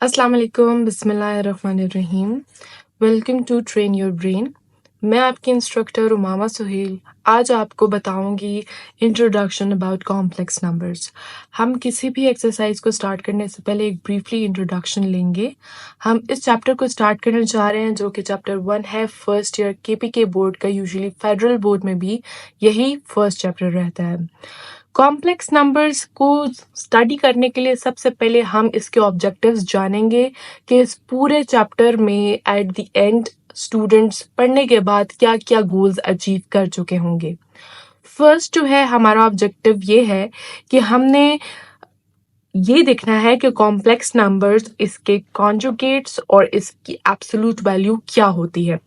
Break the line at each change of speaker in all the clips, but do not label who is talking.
अस्सलाम वालेकुम, बिस्मिल्लाहिर्रहमानिर्रहीम। Welcome to train your brain. मैं आपकी इंस्ट्रक्टर उमामा सुहेल आज आपको बताऊंगी इंट्रोडक्शन अबाउट कॉम्प्लेक्स नंबर्स। हम किसी भी एक्सरसाइज को स्टार्ट करने से पहले एक ब्रीफली इंट्रोडक्शन लेंगे। हम इस चैप्टर को स्टार्ट करने जा रहे हैं जो कि चैप्टर 1 है फर्स्ट ईयर केपीके बोर्ड का। यूजुअली फेडरल बोर्ड में भी यही फर्स्ट चैप्टर रहता है। कॉम्प्लेक्स नंबर्स को स्टडी करने के लिए सबसे पहले हम इसके ऑब्जेक्टिव्स जानेंगे कि इस पूरे चैप्टर में एट द एंड स्टूडेंट्स पढ़ने के बाद क्या क्या गोल्स अचीव कर चुके होंगे। फर्स्ट जो है हमारा ऑब्जेक्टिव ये है कि हमने ये देखना है कि कॉम्प्लेक्स नंबर्स, इसके कॉन्जुगेट्स और इसकी एब्सोल्यूट वैल्यू क्या होती है।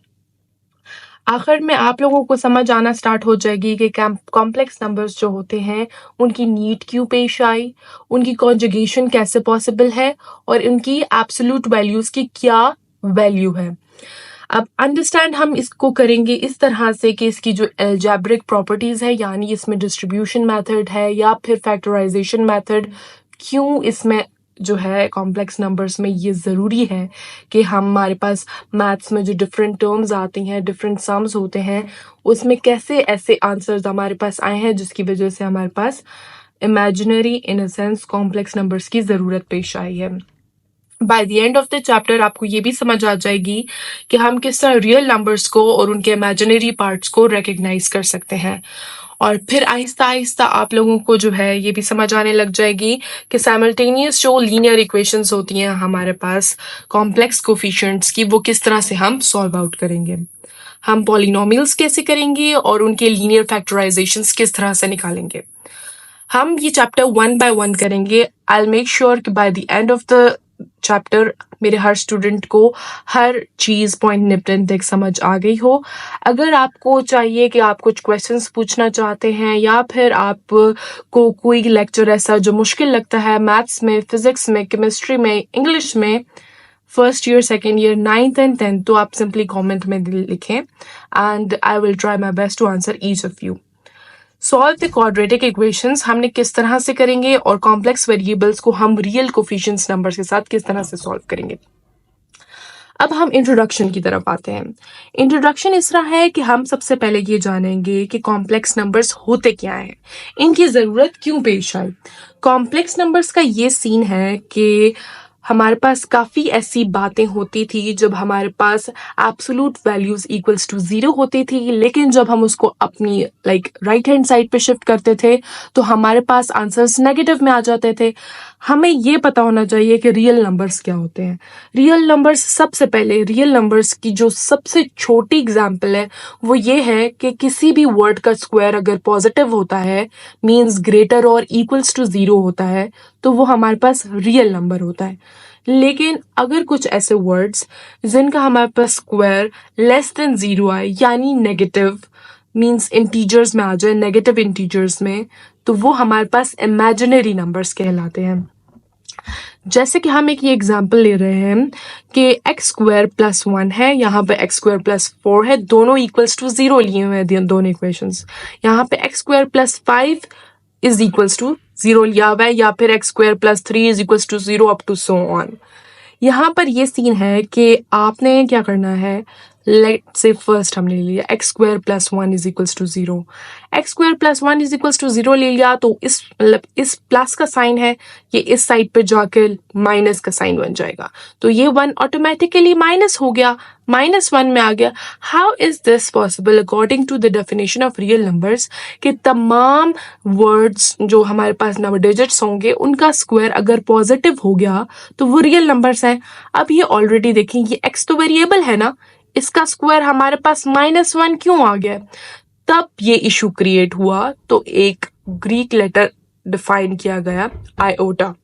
आखिर में आप लोगों को समझ आना स्टार्ट हो जाएगी कि कॉम्प्लेक्स नंबर्स जो होते हैं उनकी नीड क्यों पेश आई, उनकी कॉन्जुगेशन कैसे पॉसिबल है और उनकी एब्सोल्यूट वैल्यूज की क्या वैल्यू है। अब अंडरस्टैंड हम इसको करेंगे इस तरह से कि इसकी जो अलजेब्रिक प्रॉपर्टीज है, यानी इसमें डिस्ट्रीब्यूशन मेथड है या फिर फैक्टराइजेशन मेथड, क्यों इसमें जो है कॉम्प्लेक्स नंबर्स में ये ज़रूरी है कि हमारे पास मैथ्स में जो डिफरेंट टर्म्स आती हैं, डिफरेंट सम्स होते हैं, उसमें कैसे ऐसे आंसर्स हमारे पास आए हैं जिसकी वजह से हमारे पास imaginary in a sense complex numbers की ज़रूरत पेश आई है। By the end of the chapter आपको ये भी समझ आ जाएगी कि हम किस तरह रियल नंबर्स को और उनके इमेजिनरी पार्ट्स को रिकग्नाइज कर सकते हैं। और फिर आहिस्ता आहिस्ता आप लोगों को जो है ये भी समझ आने लग जाएगी कि साइमल्टेनियस जो लीनियर इक्वेशंस होती हैं हमारे पास कॉम्प्लेक्स कोफिशिएंट्स की, वो किस तरह से हम सॉल्व आउट करेंगे, हम पॉलिनोमियल्स कैसे करेंगे और उनके लीनियर फैक्टराइजेशंस किस तरह से निकालेंगे। हम ये चैप्टर 1 बाय 1 करेंगे। आई मेक श्योर कि bye the end of the chapter मेरे हर स्टूडेंट को हर चीज़ पॉइंट निपटन तक समझ आ गई हो। अगर आपको चाहिए कि आप कुछ क्वेश्चंस पूछना चाहते हैं या फिर आपको कोई लेक्चर ऐसा जो मुश्किल लगता है मैथ्स में, फिजिक्स में, केमिस्ट्री में, इंग्लिश में, first year, second year, 9th and 10th, तो आप सिंपली कमेंट में लिखें and I will try my best to answer each of you. Solve the quadratic equations हमने किस तरह से करेंगे और कॉम्प्लेक्स वेरिएबल्स को हम रियल कोफिशिएंट्स नंबर्स के साथ किस तरह से सॉल्व करेंगे। अब हम इंट्रोडक्शन की तरफ आते हैं। इंट्रोडक्शन इस तरह है कि हम सबसे पहले ये जानेंगे कि कॉम्प्लेक्स नंबर्स होते क्या हैं, इनकी ज़रूरत क्यों पेश आई। कॉम्प्लेक्स नंबर्स का ये सीन है कि हमारे पास काफ़ी ऐसी बातें होती थी जब हमारे पास एब्सोल्यूट वैल्यूज इक्वल्स टू 0 होती थी, लेकिन जब हम उसको अपनी राइट हैंड साइड पे शिफ्ट करते थे तो हमारे पास आंसर्स नेगेटिव में आ जाते थे। हमें ये पता होना चाहिए कि रियल नंबर्स क्या होते हैं। रियल नंबर्स, सबसे पहले रियल नंबर्स की जो सबसे छोटी एग्जाम्पल है वो ये है कि किसी भी वर्ड का स्क्वायर अगर पॉजिटिव होता है, मीन्स ग्रेटर और इक्वल्स टू 0 होता है, तो वो हमारे पास रियल नंबर होता है। लेकिन अगर कुछ ऐसे वर्ड्स जिनका हमारे पास स्क्वायर लेस देन 0 आए, यानी नेगेटिव, मीन्स इंटीजर्स में आ जाए, नेगेटिव इंटीजर्स में, तो वो हमारे पास इमेजिनरी नंबर्स कहलाते हैं। जैसे कि हम एक ये एग्जाम्पल ले रहे हैं कि एक्स स्क्वायर प्लस 1 है, यहाँ पे एक्स स्क्वायर प्लस 4 है, दोनों इक्वल्स टू 0 लिए हुए हैं दोनों इक्वेशंस। यहाँ पे x square plus 5 is equals to 0 लिया हुआ है, या फिर x square plus 3 is equals to 0 up to so on. यहाँ पर ये सीन है कि आपने क्या करना है, लेट से फर्स्ट हमने ले लिया x square plus 1 is equals to 0। X square plus 1 is equals to 0 ले लिया तो इस प्लस का साइन है, ये इस साइड पे जाकर माइनस का साइन बन जाएगा, तो ये 1 ऑटोमेटिकली माइनस हो गया, -1 में आ गया। How is this possible according to the definition of real numbers कि तमाम वर्ड्स जो हमारे पास नंबर डिजिट्स होंगे उनका स्क्वायर अगर पॉजिटिव हो गया तो वो रियल नंबर्स हैं। अब ये ऑलरेडी देखें, ये एक्स तो वेरिएबल है ना, इसका स्क्वायर हमारे पास -1 क्यों आ गया। तब ये इशू क्रिएट हुआ तो एक ग्रीक लेटर डिफाइन किया गया, आयोटा,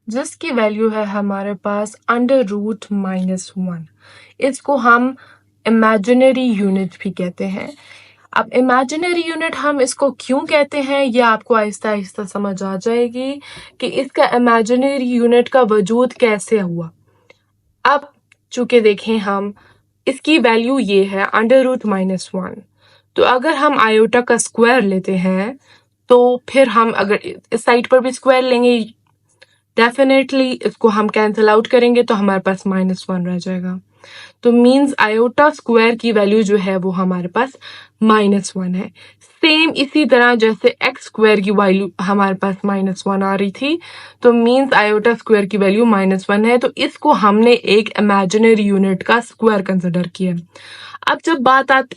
जिसकी वैल्यू है हमारे पास √-1। इसको हम इमेजिनरी यूनिट भी कहते हैं। अब इमेजिनरी यूनिट हम इसको क्यों कहते हैं ये आपको आहिस्ता आहिस्ता समझ आ जाएगी कि इसका इमेजिनरी यूनिट का वजूद कैसे हुआ। अब चूंकि देखें हम इसकी वैल्यू ये है √-1, तो अगर हम आयोटा का स्क्वायर लेते हैं तो फिर हम अगर इस साइड पर भी स्क्वायर लेंगे डेफिनेटली इसको हम कैंसिल आउट करेंगे तो हमारे पास -1 रह जाएगा। तो मीन्स आयोटा स्क्वायर की वैल्यू जो है वो हमारे पास -1 है। सेम इसी तरह जैसे एक्स स्क्वायर की वैल्यू हमारे पास -1 आ रही थी, तो मीन्स आयोटा स्क्वायर की वैल्यू -1 है, तो इसको हमने एक इमेजिनरी यूनिट का स्क्वायर कंसिडर किया। अब जब बात आती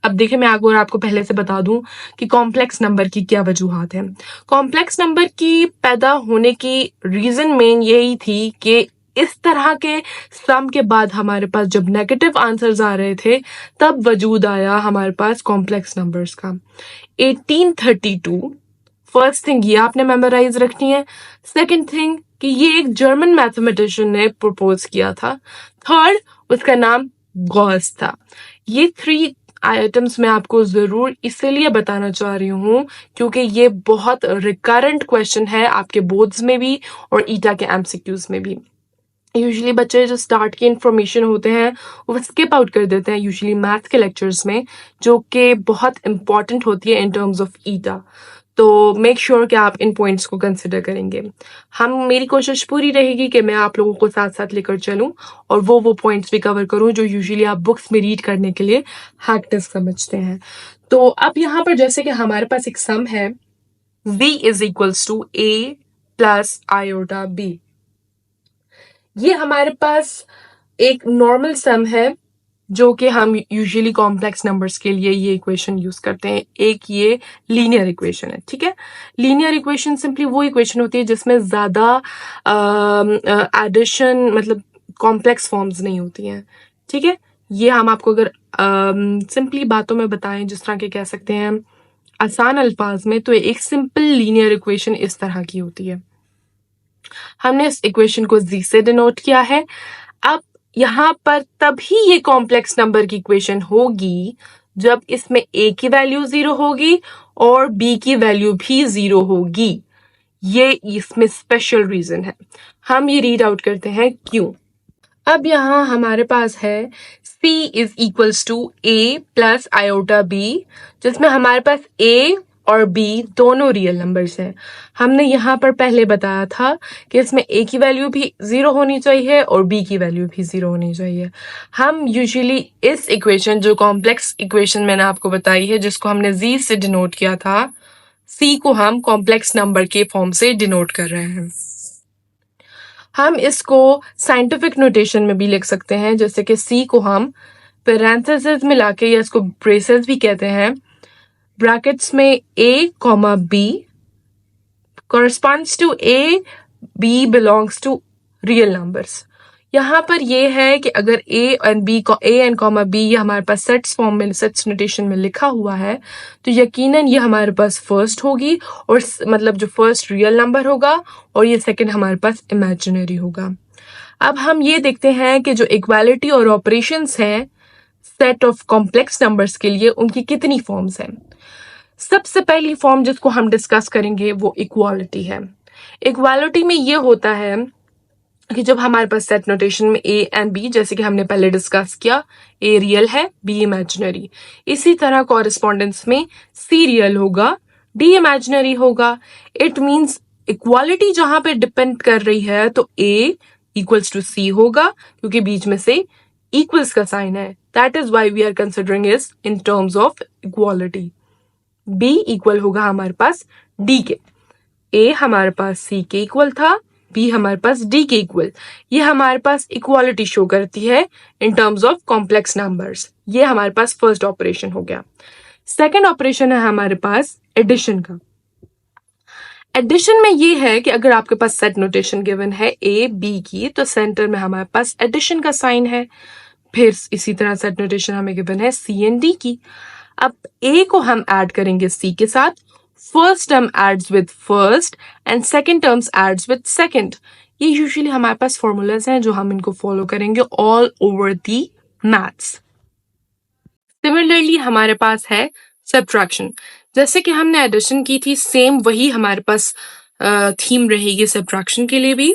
अब देखिए मैं और आपको पहले से बता दूं कि कॉम्प्लेक्स नंबर की क्या वजूहात है। कॉम्प्लेक्स नंबर की पैदा होने की रीजन मेन यही थी कि इस तरह के सम के बाद हमारे पास जब नेगेटिव आंसर्स आ रहे थे तब वजूद आया हमारे पास कॉम्प्लेक्स नंबर्स का। 1832 फर्स्ट थिंग ये आपने मेमोराइज रखनी है। सेकंड थिंग कि ये एक जर्मन मैथमेटिशियन ने प्रपोज किया था। थर्ड उसका नाम गॉस था। ये 3 आइटम्स मैं आपको जरूर इसीलिए बताना चाह रही हूँ क्योंकि ये बहुत रिकरेंट क्वेश्चन है आपके बोर्ड्स में भी और ईटा के एमसीक्यूज में भी। यूजुअली बच्चे जो स्टार्ट की इंफॉर्मेशन होते हैं वो स्किप आउट कर देते हैं यूजुअली मैथ के लेक्चर्स में, जो कि बहुत इंपॉर्टेंट होती है इन टर्म्स ऑफ ईटा। तो मेक श्योर कि आप इन पॉइंट्स को कंसिडर करेंगे। मेरी कोशिश पूरी रहेगी कि मैं आप लोगों को साथ साथ लेकर चलूं और वो पॉइंट्स भी कवर करूं जो यूजुअली आप बुक्स में रीड करने के लिए हैक्टिव समझते हैं। तो अब यहाँ पर जैसे कि हमारे पास एक सम है v is equals to a plus iota b। ये हमारे पास एक नॉर्मल सम है जो कि हम यूजुअली कॉम्प्लेक्स नंबर्स के लिए ये इक्वेशन यूज करते हैं। एक ये लीनियर इक्वेशन है, ठीक है। लीनियर इक्वेशन सिंपली वो इक्वेशन होती है जिसमें ज्यादा एडिशन मतलब कॉम्प्लेक्स फॉर्म्स नहीं होती हैं, ठीक है। ये हम आपको अगर सिंपली बातों में बताएं जिस तरह के कह सकते हैं आसान अल्फाज में, तो एक सिंपल लीनियर इक्वेशन इस तरह की होती है। हमने इस इक्वेशन को z से डिनोट किया है। अब यहाँ पर तभी ये कॉम्प्लेक्स नंबर की इक्वेशन होगी जब इसमें a की वैल्यू 0 होगी और b की वैल्यू भी 0 होगी। ये इसमें स्पेशल रीजन है। हम ये रीड आउट करते हैं क्यों। अब यहाँ हमारे पास है c is equals to a plus iota b, जिसमें हमारे पास a और b दोनों रियल नंबर्स हैं। हमने यहाँ पर पहले बताया था कि इसमें a की वैल्यू भी 0 होनी चाहिए और b की वैल्यू भी 0 होनी चाहिए। हम यूजुअली इस इक्वेशन जो कॉम्प्लेक्स इक्वेशन मैंने आपको बताई है जिसको हमने z से डिनोट किया था, c को हम कॉम्प्लेक्स नंबर के फॉर्म से डिनोट कर रहे हैं। हम इसको साइंटिफिक नोटेशन में भी लिख सकते हैं, जैसे कि c को हम पैरेंथेसिस में लाके या इसको ब्रेसेस भी कहते हैं, ब्रैकेट्स में a, b corresponds to a, b belongs to real numbers। यहाँ पर ये है कि अगर a एंड b ये हमारे पास सेट्स फॉर्म में सेट्स नोटेशन में लिखा हुआ है तो यकीनन ये हमारे पास फर्स्ट होगी और मतलब जो फर्स्ट रियल नंबर होगा और ये सेकंड हमारे पास इमेजिनरी होगा। अब हम ये देखते हैं कि जो इक्वालिटी और ऑपरेशंस हैं सेट ऑफ कॉम्प्लेक्स नंबर्स के लिए उनकी कितनी फॉर्म्स हैं। सबसे पहली फॉर्म जिसको हम डिस्कस करेंगे वो इक्वालिटी है। इक्वालिटी में ये होता है कि जब हमारे पास सेट नोटेशन में a एंड b, जैसे कि हमने पहले डिस्कस किया, a रियल है b इमेजिनरी, इसी तरह कॉरेस्पॉन्डेंस में c रियल होगा d इमेजिनरी होगा। इट मींस इक्वालिटी जहां पे डिपेंड कर रही है तो a इक्वल्स टू c होगा क्योंकि बीच में से इक्वल्स का साइन है। That is why we are considering is in terms of equality. b equal होगा हमारे पास d के, a हमारे पास c के इक्वल था, b हमारे पास d के इक्वल। ये हमारे पास इक्वालिटी शो करती है इन टर्म्स ऑफ कॉम्प्लेक्स नंबर्स। ये हमारे पास फर्स्ट ऑपरेशन हो गया। सेकंड ऑपरेशन है हमारे पास एडिशन का। एडिशन में ये है कि अगर आपके पास सेट नोटेशन गिवन है a b की, तो सेंटर में हमारे पास एडिशन का साइन है। फिर इसी तरह सेट नोटेशन हमें गिवन है c एंड d की। अब a को हम ऐड करेंगे c के साथ, first term adds with first and second terms adds with second. ये यूजुअली हमारे पास फॉर्मूलाज हैं जो हम इनको फॉलो करेंगे all over the maths. Similarly हमारे पास है सब्ट्रैक्शन। जैसे कि हमने एडिशन की थी, सेम वही हमारे पास थीम रहेगी सब्ट्रैक्शन के लिए भी।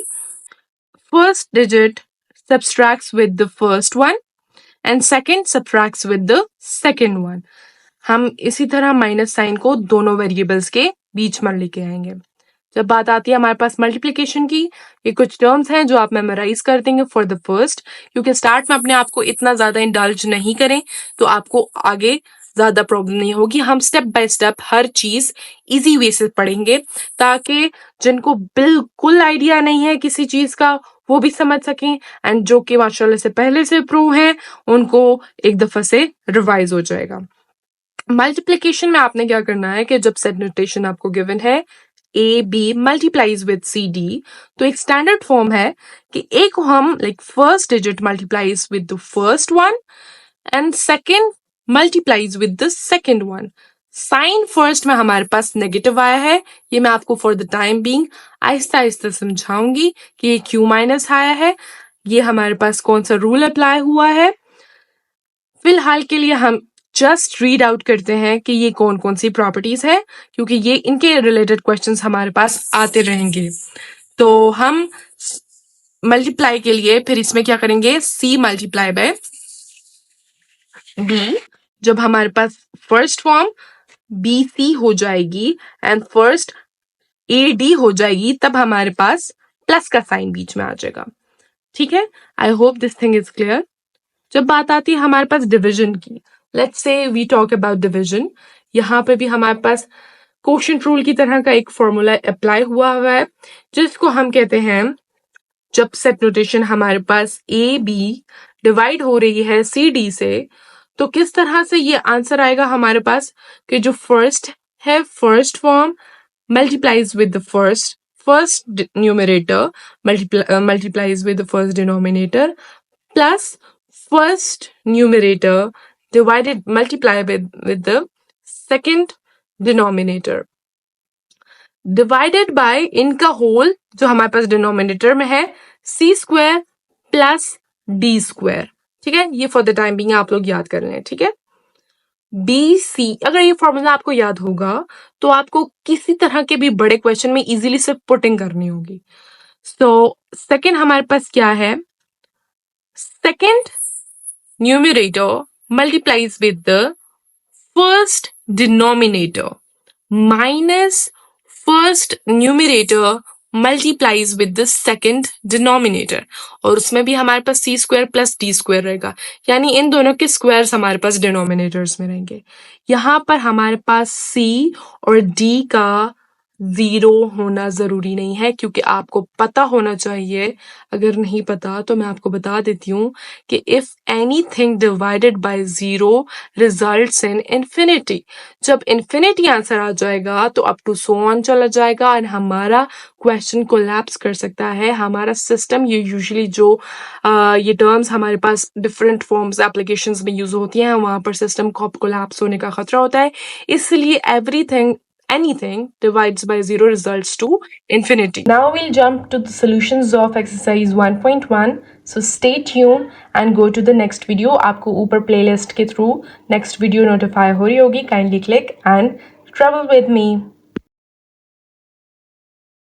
First digit subtracts with the first one and second subtracts with the second one. हम इसी तरह माइनस साइन को दोनों वेरिएबल्स के बीच में लेके आएंगे। जब बात आती है हमारे पास मल्टीप्लिकेशन की, ये कुछ टर्म्स हैं जो आप मेमोराइज कर देंगे फॉर द फर्स्ट, क्योंकि स्टार्ट में अपने आप को इतना ज्यादा इंडल्ज नहीं करें तो आपको आगे ज्यादा प्रॉब्लम नहीं होगी। हम स्टेप बाय स्टेप हर चीज इजी वे से पढ़ेंगे ताकि जिनको बिल्कुल आइडिया नहीं है किसी चीज का वो भी समझ सकें, एंड जो कि माशाल्लाह से पहले से प्रो हैं उनको एक दफा से रिवाइज हो जाएगा। मल्टीप्लिकेशन में आपने क्या करना है कि जब सेट नोटेशन आपको गिवन है A B multiplies with C D, तो एक स्टैंडर्ड फॉर्म है कि ए को हम like first digit multiplies with the first one and second multiplies with the second one. Sign first में हमारे पास नेगेटिव आया है, ये मैं आपको for the time being Aahista Aahista समझाऊंगी कि ये क्यू माइनस आया है, ये हमारे पास कौन सा रूल अप्लाई हुआ है। फिलहाल के लिए हम जस्ट रीड आउट करते हैं कि ये कौन कौन सी प्रॉपर्टीज है, क्योंकि ये इनके रिलेटेड क्वेश्चंस हमारे पास आते रहेंगे। तो हम मल्टीप्लाई के लिए फिर इसमें क्या करेंगे, सी मल्टीप्लाई बाय बी। जब हमारे पास फर्स्ट फॉर्म बी सी हो जाएगी एंड फर्स्ट ए डी हो जाएगी, तब हमारे पास प्लस का साइन बीच में आ जाएगा। ठीक है, I hope this thing is clear. जब बात आती है हमारे पास डिवीजन की, let's say we talk about division, यहाँ पे भी हमारे पास कोशेंट रूल की तरह का एक फॉर्मूला अप्लाई हुआ है जिसको हम कहते हैं, जब सेट नोटेशन हमारे पास ए बी डिवाइड हो रही है सी डी से, तो किस तरह से ये आंसर आएगा हमारे पास कि जो फर्स्ट है first form multiplies with the first numerator multiplies with the first denominator plus first numerator multiply with the second denominator divided by इनका होल जो हमारे पास डिनोमिनेटर में है c square plus d square. ठीक है, ये फॉर द टाइम बिंग आप लोग याद कर लें। ठीक है, BC, अगर ये फॉर्मूला आपको याद होगा तो आपको किसी तरह के भी बड़े क्वेश्चन में इजीली सिर्फ पुटिंग करनी होगी। सो सेकेंड हमारे पास क्या है, second numerator multiplies with the first denominator minus first numerator multiplies with the second denominator, और उसमें भी हमारे पास c square plus d square रहेगा, यानी इन दोनों के स्क्वायर्स हमारे पास डिनोमिनेटर्स में रहेंगे। यहाँ पर हमारे पास c और d का 0 होना जरूरी नहीं है, क्योंकि आपको पता होना चाहिए, अगर नहीं पता तो मैं आपको बता देती हूँ कि if anything divided by 0 results in infinity, जब इंफिनिटी आंसर आ जाएगा तो अप टू सो ऑन चला जाएगा और हमारा क्वेश्चन कोलैप्स कर सकता है। हमारा सिस्टम ये यूजुअली जो ये टर्म्स हमारे पास डिफरेंट फॉर्म्स एप्लीकेशंस में यूज होती हैं, वहां पर सिस्टम को कोलैप्स होने का खतरा होता है, इसलिए anything divides by 0 results to infinity. Now we'll jump to the solutions of exercise 1.1. So stay tuned and go to the next video. आपको ऊपर playlist के through next video notify हो रही होगी. Kindly click and travel with me.